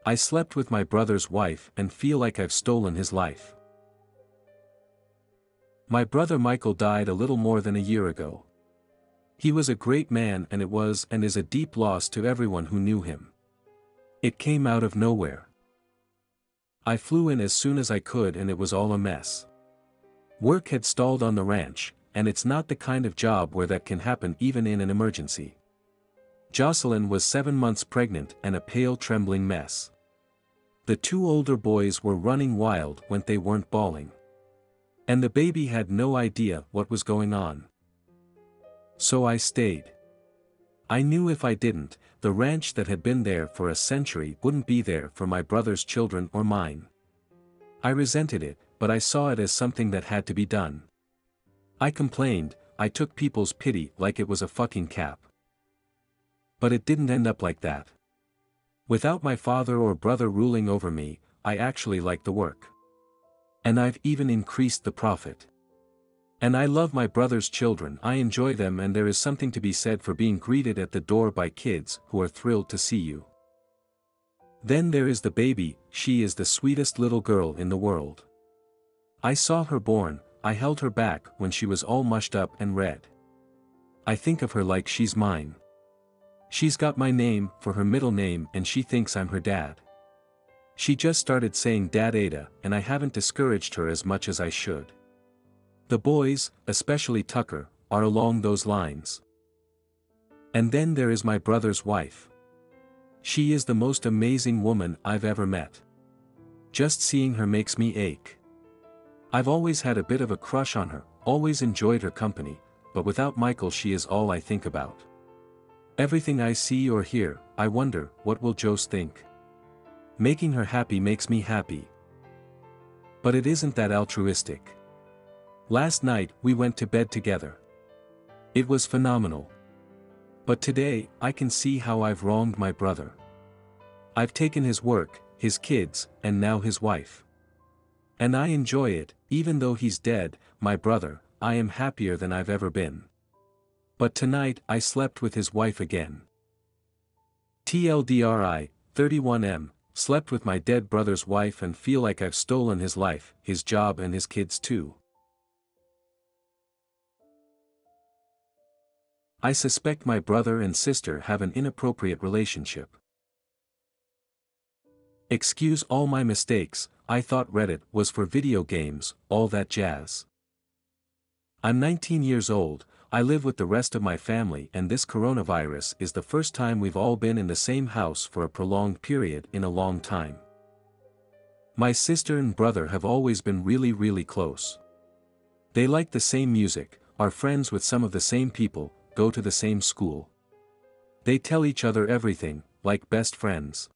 I slept with my brother's wife and feel like I've stolen his life. My brother Michael died a little more than a year ago. He was a great man and it was and is a deep loss to everyone who knew him. It came out of nowhere. I flew in as soon as I could and it was all a mess. Work had stalled on the ranch, and it's not the kind of job where that can happen even in an emergency. Jocelyn was 7 months pregnant and a pale trembling mess. The 2 older boys were running wild when they weren't bawling. And the baby had no idea what was going on. So I stayed. I knew if I didn't, the ranch that had been there for a century wouldn't be there for my brother's children or mine. I resented it, but I saw it as something that had to be done. I complained, I took people's pity like it was a fucking cap. But it didn't end up like that. Without my father or brother ruling over me, I actually liked the work. And I've even increased the profit. And I love my brother's children, I enjoy them, and there is something to be said for being greeted at the door by kids who are thrilled to see you. Then there is the baby, she is the sweetest little girl in the world. I saw her born, I held her back when she was all mushed up and red. I think of her like she's mine. She's got my name for her middle name and she thinks I'm her dad. She just started saying Dad Ada, and I haven't discouraged her as much as I should. The boys, especially Tucker, are along those lines. And then there is my brother's wife. She is the most amazing woman I've ever met. Just seeing her makes me ache. I've always had a bit of a crush on her, always enjoyed her company, but without Michael she is all I think about. Everything I see or hear, I wonder, what will Jose think? Making her happy makes me happy. But it isn't that altruistic. Last night we went to bed together. It was phenomenal. But today, I can see how I've wronged my brother. I've taken his work, his kids, and now his wife. And I enjoy it, even though he's dead, my brother, I am happier than I've ever been. But tonight I slept with his wife again. TLDRI, 31M, slept with my dead brother's wife and feel like I've stolen his life, his job and his kids too. I suspect my brother and sister have an inappropriate relationship. Excuse all my mistakes, I thought Reddit was for video games, all that jazz. I'm 19 years old, I live with the rest of my family and this coronavirus is the first time we've all been in the same house for a prolonged period in a long time. My sister and brother have always been really close. They like the same music, are friends with some of the same people, go to the same school. They tell each other everything, like best friends.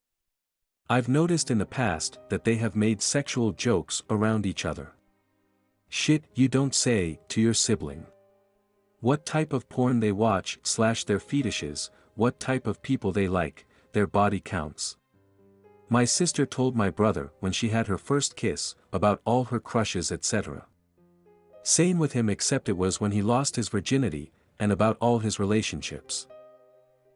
I've noticed in the past that they have made sexual jokes around each other. Shit you don't say to your sibling. What type of porn they watch / their fetishes, what type of people they like, their body counts. My sister told my brother when she had her first kiss, about all her crushes etc. Same with him except it was when he lost his virginity, and about all his relationships.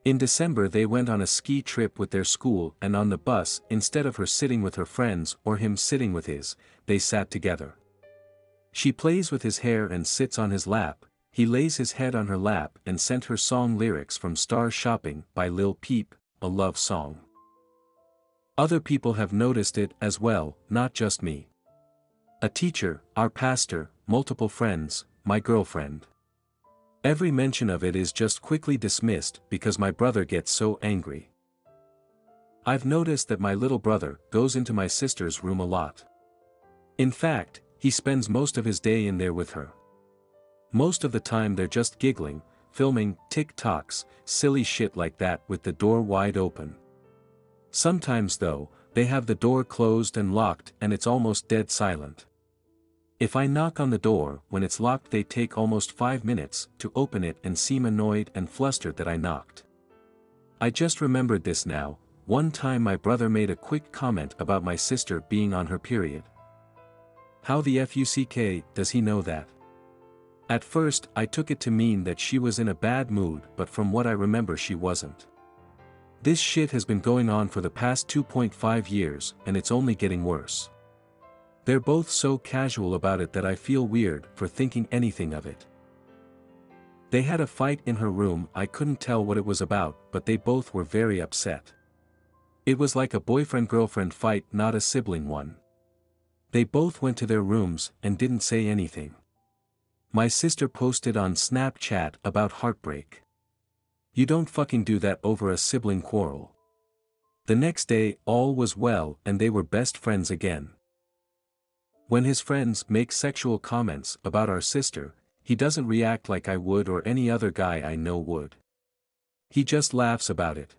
In December they went on a ski trip with their school and on the bus instead of her sitting with her friends or him sitting with his, they sat together. She plays with his hair and sits on his lap, he lays his head on her lap and sent her song lyrics from Star Shopping by Lil Peep, a love song. Other people have noticed it as well, not just me. A teacher, our pastor, multiple friends, my girlfriend. Every mention of it is just quickly dismissed because my brother gets so angry. I've noticed that my little brother goes into my sister's room a lot. In fact, he spends most of his day in there with her. Most of the time they're just giggling, filming TikToks, silly shit like that with the door wide open. Sometimes though, they have the door closed and locked and it's almost dead silent. If I knock on the door when it's locked they take almost 5 minutes to open it and seem annoyed and flustered that I knocked. I just remembered this now, one time my brother made a quick comment about my sister being on her period. How the fuck does he know that? At first I took it to mean that she was in a bad mood but from what I remember she wasn't. This shit has been going on for the past 2.5 years and it's only getting worse. They're both so casual about it that I feel weird for thinking anything of it. They had a fight in her room. I couldn't tell what it was about, but they both were very upset. It was like a boyfriend-girlfriend fight, not a sibling one. They both went to their rooms and didn't say anything. My sister posted on Snapchat about heartbreak. You don't fucking do that over a sibling quarrel. The next day, all was well and they were best friends again. When his friends make sexual comments about our sister, he doesn't react like I would or any other guy I know would. He just laughs about it.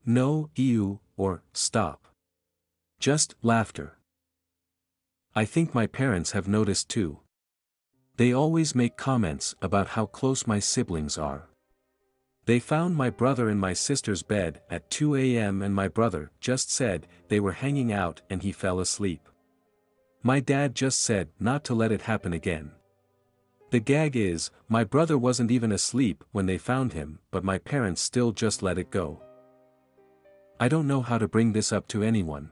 No ew or stop. Just laughter. I think my parents have noticed too. They always make comments about how close my siblings are. They found my brother in my sister's bed at 2 a.m. and my brother just said they were hanging out and he fell asleep. My dad just said not to let it happen again. The gag is, my brother wasn't even asleep when they found him, but my parents still just let it go. I don't know how to bring this up to anyone.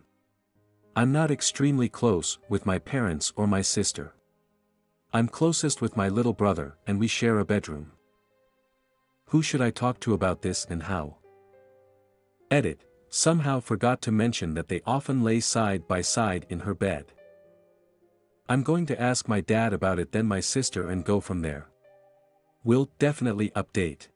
I'm not extremely close with my parents or my sister. I'm closest with my little brother and we share a bedroom. Who should I talk to about this and how? Edit, somehow forgot to mention that they often lay side by side in her bed. I'm going to ask my dad about it, then my sister, and go from there. Will definitely update.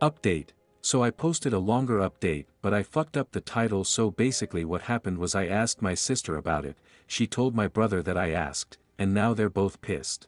Update, so I posted a longer update but I fucked up the title, so basically what happened was I asked my sister about it, she told my brother that I asked, and now they're both pissed.